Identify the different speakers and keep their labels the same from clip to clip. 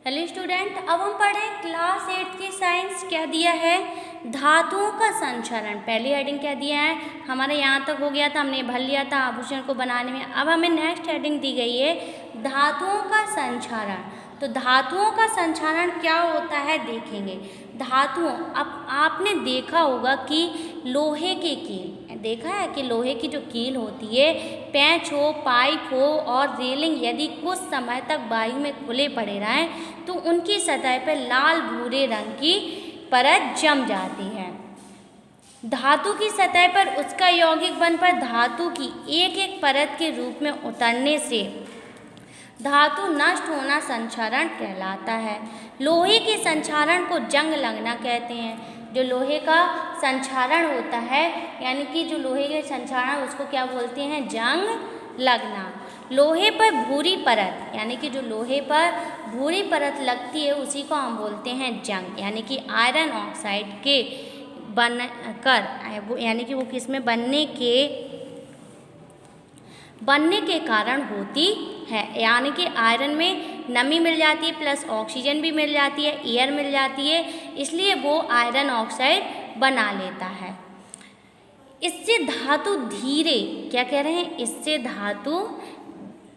Speaker 1: Hello student, अब हम पढ़ें क्लास 8 की साइंस। क्या दिया है? धातुओं का संचरण। पहली हेडिंग क्या दिया है? हमारे यहाँ तक हो गया था, हमने भर लिया था आभूषण को बनाने में। अब हमें नेक्स्ट हेडिंग दी गई है धातुओं का संचरण। तो धातुओं का संचरण क्या होता है देखेंगे। धातुओं, अब आपने देखा होगा कि लोहे की कील, देखा है कि लोहे की जो कील होती है, पेंच हो, पाइप हो और रेलिंग यदि कुछ समय तक वायु में खुले पड़े रहें तो उनकी सतह पर लाल भूरे रंग की परत जम जाती है। धातु की सतह पर उसका यौगिक बन पर धातु की एक एक परत के रूप में उतरने से धातु नष्ट होना संक्षारण कहलाता है। लोहे के संक्षारण को जंग लगना कहते हैं। जो लोहे का संक्षारण होता है, यानी कि जो लोहे के संक्षारण, उसको क्या बोलते हैं? जंग लगना। लोहे पर भूरी परत, यानी कि जो लोहे पर भूरी परत लगती है उसी को हम बोलते हैं जंग, यानी कि आयरन ऑक्साइड के बन कर, यानी कि वो किसमें बनने के कारण होती है। यानी कि आयरन में नमी मिल जाती है प्लस ऑक्सीजन भी मिल जाती है, एयर मिल जाती है, इसलिए वो आयरन ऑक्साइड बना लेता है। इससे धातु धीरे, क्या कह रहे हैं? इससे धातु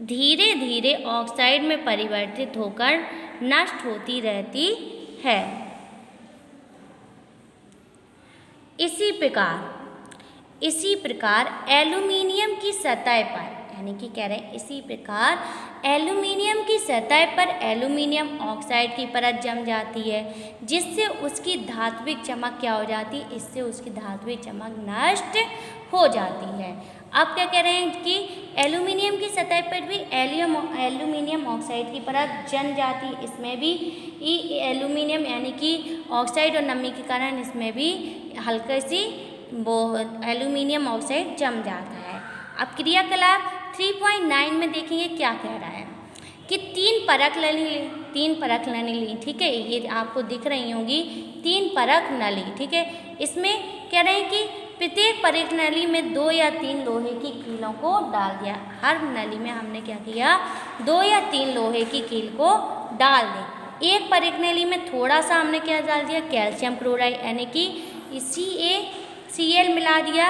Speaker 1: धीरे धीरे ऑक्साइड में परिवर्तित होकर नष्ट होती रहती है। इसी प्रकार एल्यूमीनियम की सतह पर, यानी कि कह रहे हैं इसी प्रकार एल्यूमीनियम की सतह पर एल्यूमीनियम ऑक्साइड की परत जम जाती है, जिससे उसकी धात्विक चमक क्या हो जाती है? इससे उसकी धात्विक चमक नष्ट हो जाती है। अब क्या कह रहे हैं कि एल्यूमीनियम की सतह पर भी एल्यूमीनियम ऑक्साइड की परत जम जाती है। इसमें भी एल्यूमीनियम यानी कि ऑक्साइड और नमी के कारण इसमें भी हल्की सी वो एल्यूमीनियम ऑक्साइड जम जाता है। अब क्रियाकलाप 3.9 में देखेंगे क्या कह रहा है कि तीन परख नली ली, ठीक है, ये आपको दिख रही होंगी तीन परख नली, ठीक है। इसमें कह रहे हैं कि प्रत्येक परख नली में 2 या 3 लोहे की कीलों को डाल दिया। हर नली में हमने क्या किया? 2 या 3 लोहे की कील को डाल दें। एक परख नली में थोड़ा सा हमने क्या डाल दिया? कैल्शियम क्लोराइड, यानी कि CaCl मिला दिया।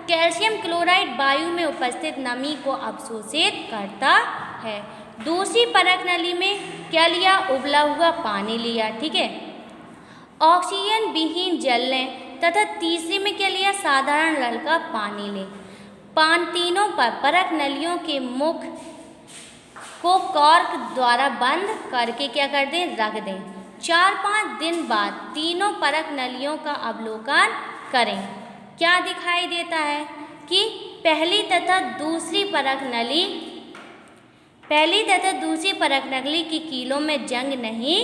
Speaker 1: कैल्शियम क्लोराइड वायु में उपस्थित नमी को अवशोषित करता है। दूसरी परख नली में क्या लिया? उबला हुआ पानी लिया, ठीक है, ऑक्सीजन विहीन जल लें, तथा तीसरी में क्या लिया? साधारण नल का पानी लें। तीनों पर परख नलियों के मुख को कॉर्क द्वारा बंद करके क्या कर दें? रख दें। 4-5 दिन बाद तीनों परख नलियों का अवलोकन करें। क्या दिखाई देता है कि पहली तथा दूसरी परख नली की कीलों में जंग नहीं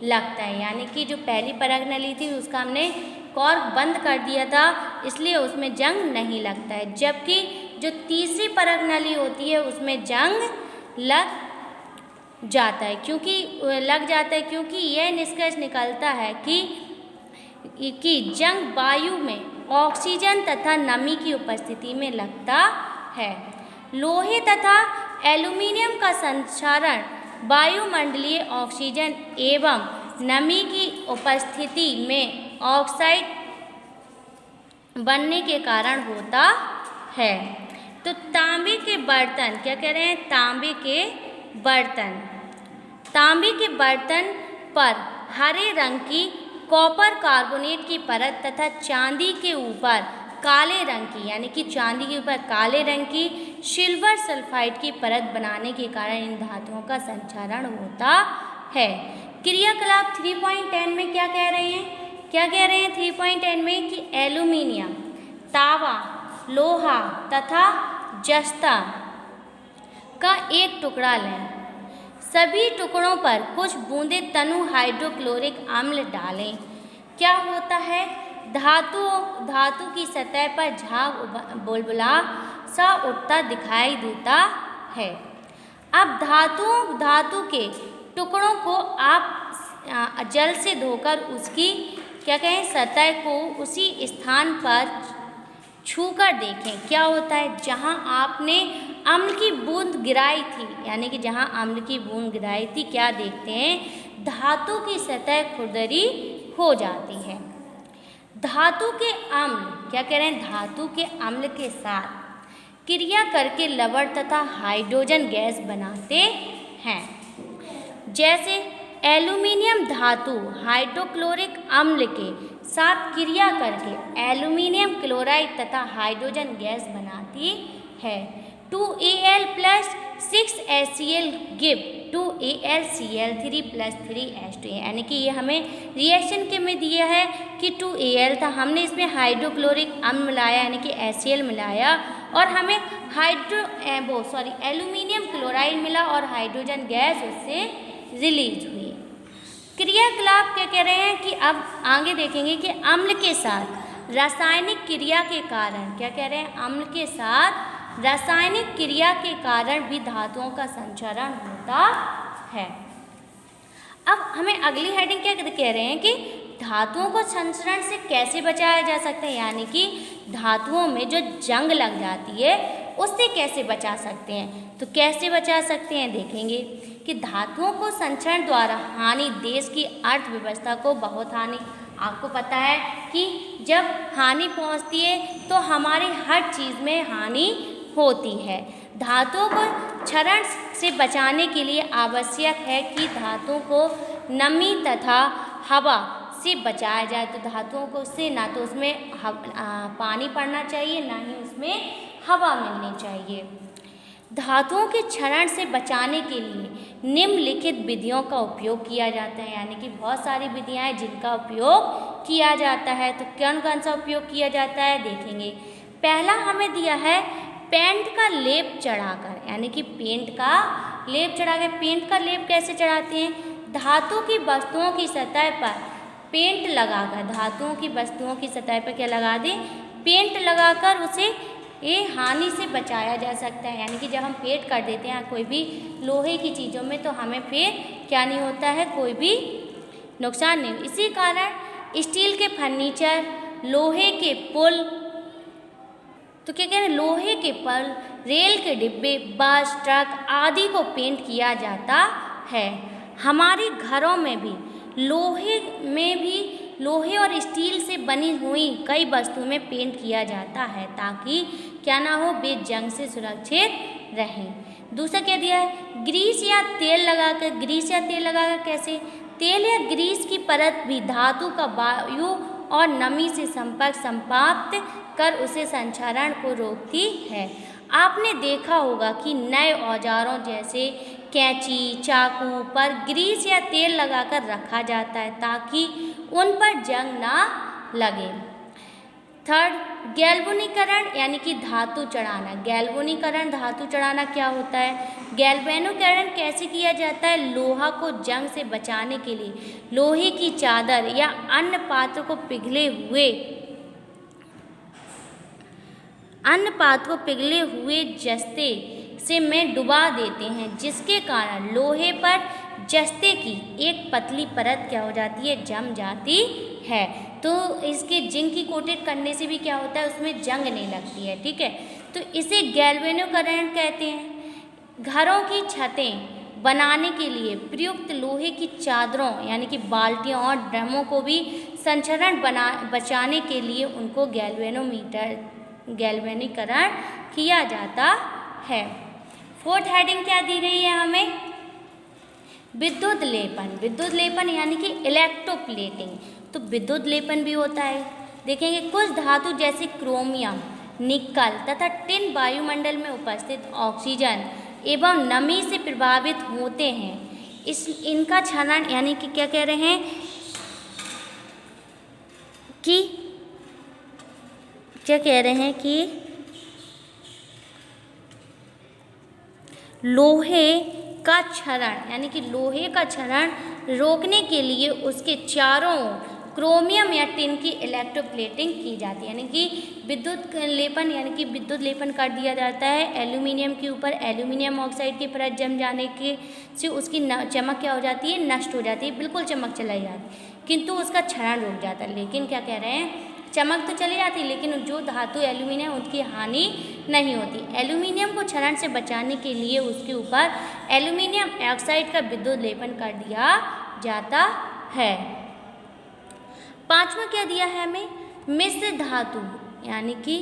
Speaker 1: लगता है, यानी कि जो पहली परख नली थी उसका हमने कॉर्क बंद कर दिया था, इसलिए उसमें जंग नहीं लगता है। जबकि जो तीसरी परख नली होती है उसमें जंग लग जाता है, क्योंकि यह निष्कर्ष निकलता है कि जंग वायु में ऑक्सीजन तथा नमी की उपस्थिति में लगता है। लोहे तथा एल्यूमीनियम का संक्षारण वायुमंडलीय ऑक्सीजन एवं नमी की उपस्थिति में ऑक्साइड बनने के कारण होता है। तो तांबे के बर्तन, क्या कह रहे हैं? तांबे के बर्तन पर हरे रंग की कॉपर कार्बोनेट की परत तथा चांदी के ऊपर काले रंग की, यानी कि चांदी के ऊपर काले रंग की सिल्वर सल्फाइड की परत बनाने के कारण इन धातुओं का संक्षारण होता है। क्रियाकलाप 3.10 में क्या कह रहे हैं? 3.10 में कि एल्यूमीनियम, तांबा, लोहा तथा जस्ता का एक टुकड़ा लें। सभी टुकड़ों पर कुछ बूंदे तनु हाइड्रोक्लोरिक अम्ल डालें। क्या होता है? धातु की सतह पर झाग बुलबुला सा उठता दिखाई देता है। अब धातु के टुकड़ों को आप जल से धोकर उसकी सतह को उसी स्थान पर छूकर देखें। क्या होता है? जहां आपने अम्ल की बूंद गिराई थी, यानी कि जहां अम्ल की बूंद गिराई थी, क्या देखते हैं? धातु की सतह खुरदरी हो जाती है। धातु के अम्ल, क्या कह रहे हैं, धातु के अम्ल के साथ क्रिया करके लवण तथा हाइड्रोजन गैस बनाते हैं। जैसे एल्यूमीनियम धातु हाइड्रोक्लोरिक अम्ल के साथ क्रिया करके एल्यूमीनियम क्लोराइड तथा हाइड्रोजन गैस बनाती है। 2Al plus 6HCl give 2AlCl3 plus 3H2, यानी कि ये हमें रिएक्शन के में दिया है कि 2Al था, हमने इसमें हाइड्रोक्लोरिक अम्ल मिलाया यानी कि HCl मिलाया और हमें एल्यूमीनियम क्लोराइड मिला और हाइड्रोजन गैस उससे रिलीज हुई। क्रियाकलाप क्या कह रहे हैं कि अब आगे देखेंगे कि अम्ल के साथ रासायनिक क्रिया के कारण, क्या कह रहे हैं, अम्ल के साथ रासायनिक क्रिया के कारण भी धातुओं का संचरण होता है। अब हमें अगली हेडिंग क्या कह रहे हैं कि धातुओं को संचरण से कैसे बचाया जा सकता है, यानी कि धातुओं में जो जंग लग जाती है उससे कैसे बचा सकते हैं। तो कैसे बचा सकते हैं देखेंगे कि धातुओं को संचरण द्वारा हानि देश की अर्थव्यवस्था को बहुत हानि, आपको पता है कि जब हानि पहुंचती है तो हमारी हर चीज़ में हानि होती है। धातुओं को क्षरण से बचाने के लिए आवश्यक है कि धातुओं को नमी तथा हवा से बचाया जाए। तो धातुओं को से ना तो उसमें पानी पड़ना चाहिए, ना ही उसमें हवा मिलनी चाहिए। धातुओं के क्षरण से बचाने के लिए निम्नलिखित विधियों का उपयोग किया जाता है, यानी कि बहुत सारी विधियां हैं जिनका उपयोग किया जाता है। तो कौन कौन सा उपयोग किया जाता है देखेंगे। पहला हमें दिया है पेंट का लेप चढ़ाकर, यानी कि पेंट का लेप चढ़ाकर। पेंट का लेप कैसे चढ़ाते हैं, धातु की वस्तुओं की सतह पर पेंट लगाकर, धातुओं की वस्तुओं की सतह पर क्या लगा दें, पेंट लगाकर उसे ये हानि से बचाया जा सकता है। यानी कि जब हम पेंट कर देते हैं कोई भी लोहे की चीज़ों में तो हमें फिर क्या नहीं होता है, कोई भी नुकसान नहीं। इसी कारण स्टील के फर्नीचर, लोहे के पुल, तो क्या कह रहे हैं, लोहे के पुल, रेल के डिब्बे, बस, ट्रक आदि को पेंट किया जाता है। हमारे घरों में भी लोहे और स्टील से बनी हुई कई वस्तुओं में पेंट किया जाता है ताकि क्या ना हो, वे जंग से सुरक्षित रहें। दूसरा क्या दिया है, ग्रीस या तेल लगाकर। ग्रीस या तेल लगाकर कैसे, तेल या ग्रीस की परत भी धातु का वायु और नमी से संपर्क समाप्त कर उसे संचरण को रोकती है। आपने देखा होगा कि नए औजारों जैसे कैंची, चाकू पर ग्रीस या तेल लगाकर रखा जाता है ताकि उन पर जंग ना लगे। थर्ड, गैल्वेनीकरण यानी कि धातु चढ़ाना। गैल्वेनीकरण धातु चढ़ाना क्या होता है, गैल्वेनीकरण कैसे किया जाता है, लोहा को जंग से बचाने के लिए लोहे की चादर या अन्य पात्र को पिघले हुए जस्ते से में डुबा देते हैं, जिसके कारण लोहे पर जस्ते की एक पतली परत क्या हो जाती है, जम जाती है। तो इसके जिंक की कोटेड करने से भी क्या होता है, उसमें जंग नहीं लगती है। ठीक है, तो इसे गैल्वेनीकरण कहते हैं। घरों की छतें बनाने के लिए प्रयुक्त लोहे की चादरों यानी कि बाल्टियों और ड्रमों को भी संचरण बचाने के लिए उनको गैल्वेनीकरण किया जाता है। फोर्थ हेडिंग क्या दी गई है हमें, विद्युत लेपन। विद्युत लेपन यानी कि इलेक्ट्रोप्लेटिंग। तो विद्युत लेपन भी होता है। देखेंगे कुछ धातु जैसे क्रोमियम, निकल तथा टिन वायुमंडल में उपस्थित ऑक्सीजन एवं नमी से प्रभावित होते हैं। इनका क्षरण यानी कि क्या कह रहे हैं कि लोहे का क्षरण यानी कि लोहे का क्षरण रोकने के लिए उसके चारों क्रोमियम या टिन की इलेक्ट्रोप्लेटिंग की जाती है। यानी कि विद्युत लेपन यानी कि विद्युत लेपन कर दिया जाता है एल्यूमिनियम के ऊपर। एल्यूमिनियम ऑक्साइड की परत जम जाने के से उसकी चमक क्या हो जाती है, नष्ट हो जाती है, बिल्कुल चमक चली जाती है, किंतु उसका क्षरण रुक जाता है। लेकिन क्या कह रहे हैं, चमक तो चली जाती है लेकिन जो धातु एल्यूमिनियम उसकी हानि नहीं होती। एल्यूमिनियम को क्षरण से बचाने के लिए उसके ऊपर एल्यूमिनियम ऑक्साइड का विद्युत लेपन कर दिया जाता है। पांचवा क्या दिया है हमें, मिश्र धातु, यानी कि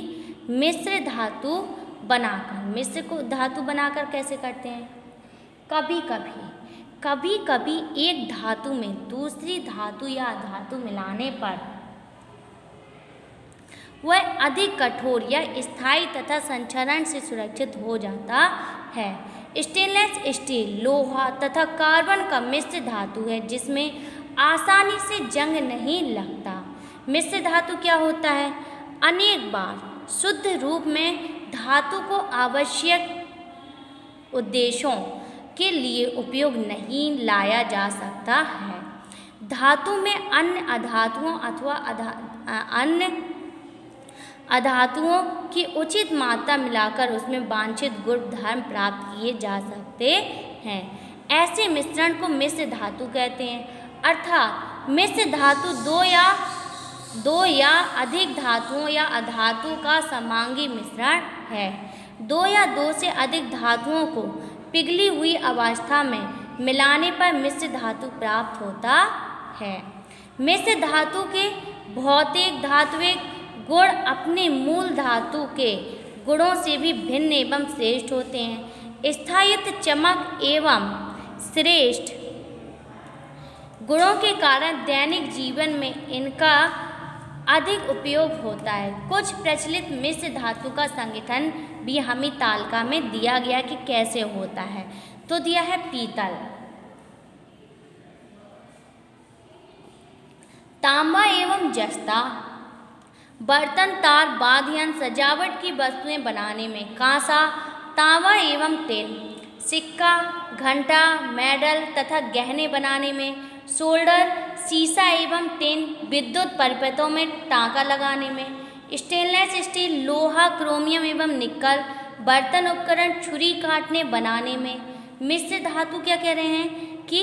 Speaker 1: मिश्र धातु बनाकर, मिश्र को धातु बनाकर कैसे करते हैं, कभी कभी एक धातु में दूसरी धातु या धातु मिलाने पर वह अधिक कठोर या स्थायी तथा संचरण से सुरक्षित हो जाता है। स्टेनलेस स्टील लोहा तथा कार्बन का मिश्र धातु है जिसमें आसानी से जंग नहीं लगता। मिश्र धातु क्या होता है, अनेक बार शुद्ध रूप में धातु को आवश्यक उद्देश्यों के लिए उपयोग नहीं लाया जा सकता है। धातु में अन्य अधातुओं अथवा अन्य अधातुओं की उचित मात्रा मिलाकर उसमें वांछित गुण धर्म प्राप्त किए जा सकते हैं। ऐसे मिश्रण को मिश्र धातु कहते हैं। अर्थात मिश्र धातु दो या अधिक धातुओं या अधातु का समांगी मिश्रण है। दो या दो से अधिक धातुओं को पिघली हुई अवस्था में मिलाने पर मिश्र धातु प्राप्त होता है। मिश्र धातु के भौतिक धात्विक गुण अपने मूल धातु के गुणों से भी भिन्न एवं श्रेष्ठ होते हैं। स्थायित्व, चमक एवं श्रेष्ठ गुणों के कारण दैनिक जीवन में इनका अधिक उपयोग होता है। कुछ प्रचलित मिश्र धातु का संगठन भी हमें तालिका में दिया गया कि कैसे होता है। तो दिया है पीतल, तांबा एवं जस्ता, बर्तन, तार, वाद्य यंत्र, सजावट की वस्तुएं बनाने में कांसा, तांबा एवं टिन, सिक्का, घंटा, मेडल तथा गहने बनाने में शोल्डर, शीशा एवं टिन, विद्युत परिपथों में टांका लगाने में, स्टेनलेस स्टील, लोहा, क्रोमियम एवं निकल, बर्तन उपकरण, छुरी काटने बनाने में। मिश्र धातु क्या कह रहे हैं कि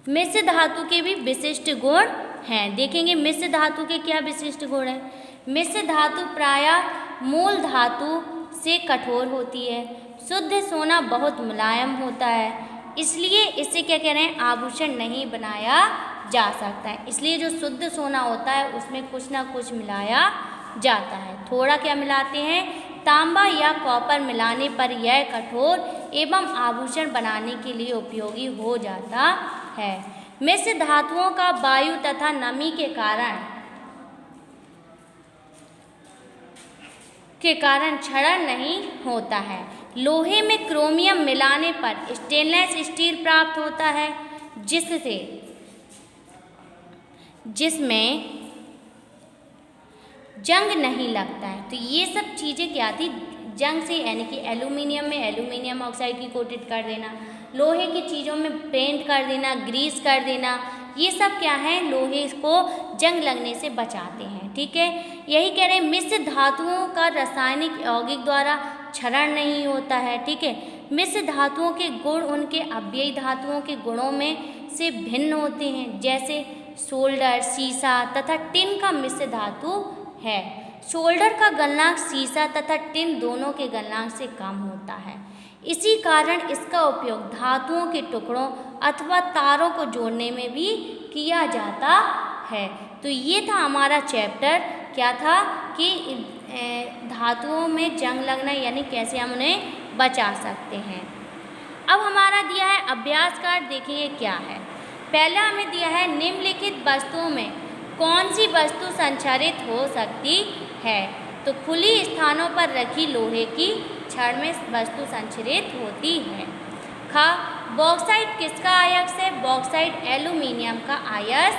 Speaker 1: मिश्र धातु के भी विशिष्ट गुण हैं। देखेंगे मिश्र धातु के क्या विशिष्ट गुण हैं। मिश्र धातु प्रायः मूल धातु से कठोर होती है। शुद्ध सोना बहुत मुलायम होता है, इसलिए इससे क्या कह रहे हैं, आभूषण नहीं बनाया जा सकता है। इसलिए जो शुद्ध सोना होता है उसमें कुछ ना कुछ मिलाया जाता है। थोड़ा क्या मिलाते हैं, तांबा या कॉपर मिलाने पर यह कठोर एवं आभूषण बनाने के लिए उपयोगी हो जाता है। मिश्र धातुओं का वायु तथा नमी के कारण क्षरण नहीं होता है। लोहे में क्रोमियम मिलाने पर स्टेनलेस स्टील प्राप्त होता है जिसमें जंग नहीं लगता है। तो ये सब चीज़ें क्या थी, जंग से, यानी कि एल्यूमिनियम में एल्यूमिनियम ऑक्साइड की कोटेड कर देना, लोहे की चीज़ों में पेंट कर देना, ग्रीस कर देना, ये सब क्या है, लोहे को जंग लगने से बचाते हैं। ठीक है, यही कह रहे हैं मिश्र धातुओं का रासायनिक यौगिक द्वारा क्षरण नहीं होता है। ठीक है, मिश्र धातुओं के गुण उनके अव्ययी धातुओं के गुणों में से भिन्न होते हैं, जैसे सोल्डर, शीशा तथा टिन का मिश्र धातु है। सोल्डर का गलनांक शीशा तथा टिन दोनों के गलनांक से कम होता है। इसी कारण इसका उपयोग धातुओं के टुकड़ों अथवा तारों को जोड़ने में भी किया जाता है। तो ये था हमारा चैप्टर, क्या था कि धातुओं में जंग लगना, यानी कैसे हम उन्हें बचा सकते हैं। अब हमारा दिया है अभ्यास कार्ड, देखिए क्या है। पहला हमें दिया है निम्नलिखित वस्तुओं में कौन सी वस्तु संचारित हो सकती है। तो खुली स्थानों पर रखी लोहे की छड़ में वस्तु संचरित होती है। ख, बॉक्साइट किसका आयस है, बॉक्साइट एल्यूमिनियम का आयस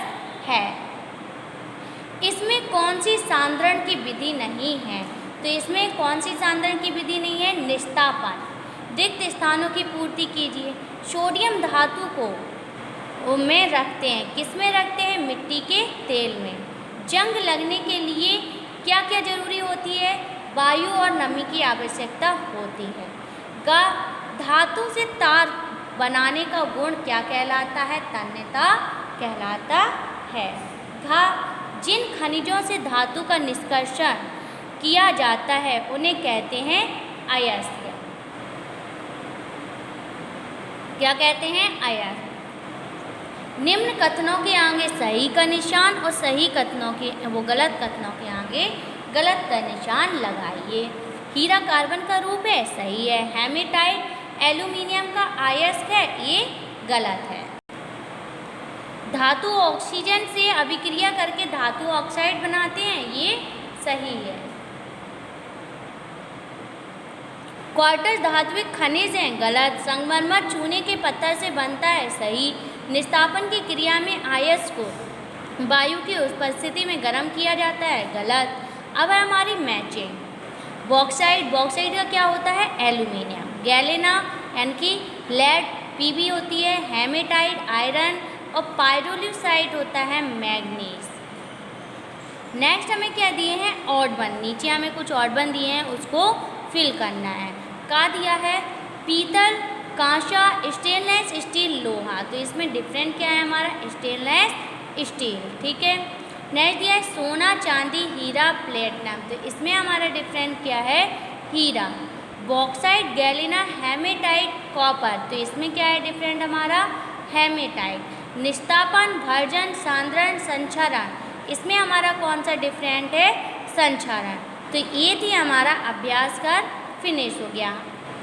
Speaker 1: है। इसमें कौन सी सांद्रण की विधि नहीं है, तो इसमें कौन सी सांद्रण की विधि नहीं है, निस्तापन। रिक्त स्थानों की पूर्ति कीजिए। सोडियम धातु को में रखते हैं, किस में रखते हैं, मिट्टी के तेल में। जंग लगने के लिए क्या क्या जरूरी होती है, वायु और नमी की आवश्यकता होती है। ग, धातु से तार बनाने का गुण क्या कहलाता है, तन्यता कहलाता है। घ, जिन खनिजों से धातु का निष्कर्षण किया जाता है उन्हें कहते हैं अयस्क। क्या कहते हैं, अयस्क। निम्न कथनों के आगे सही का निशान और सही कथनों के गलत कथनों के आगे गलत का निशान लगाइए। हीरा कार्बन का रूप है, सही है। हेमेटाइट एल्यूमिनियम का अयस्क है, ये गलत है। धातु ऑक्सीजन से अभिक्रिया करके धातु ऑक्साइड बनाते हैं, ये सही है। क्वार्ट्ज धात्विक खनिज है, गलत। संगमरमर चूने के पत्थर से बनता है, सही। निस्तापन की क्रिया में अयस्क को वायु की उपस्थिति में गर्म किया जाता है, गलत। अब है हमारी मैचिंग। बॉक्साइट का क्या होता है? एल्यूमिनियम। गैलेना यानी कि लेड पीबी होती है। हेमेटाइट आयरन और पायरोल्यूसाइट होता है मैग्नीज। नेक्स्ट हमें क्या दिए हैं? Odd one. नीचे हमें कुछ ऑड वन दिए हैं, उसको फिल करना है। क्या दिया है? पीतल, कांसा, स्टेनलेस स्टील, लोहा। तो इसमें डिफरेंट क्या है हमारा? स्टेनलेस स्टील, ठीक है। नेक्स्ट दिया है सोना, चांदी, हीरा, प्लेटिनम। तो इसमें हमारा डिफरेंट क्या है? हीरा। Bauxite, galena, hematite, copper. तो इसमें क्या है डिफरेंट हमारा? हेमेटाइट। निस्तापन, भर्जन, सांद्रण, संक्षारण। इसमें हमारा कौन सा डिफरेंट है? संक्षारण। तो ये थी हमारा अभ्यास कर फिनिश हो गया।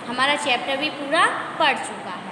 Speaker 1: हमारा चैप्टर भी पूरा पढ़ चुका है।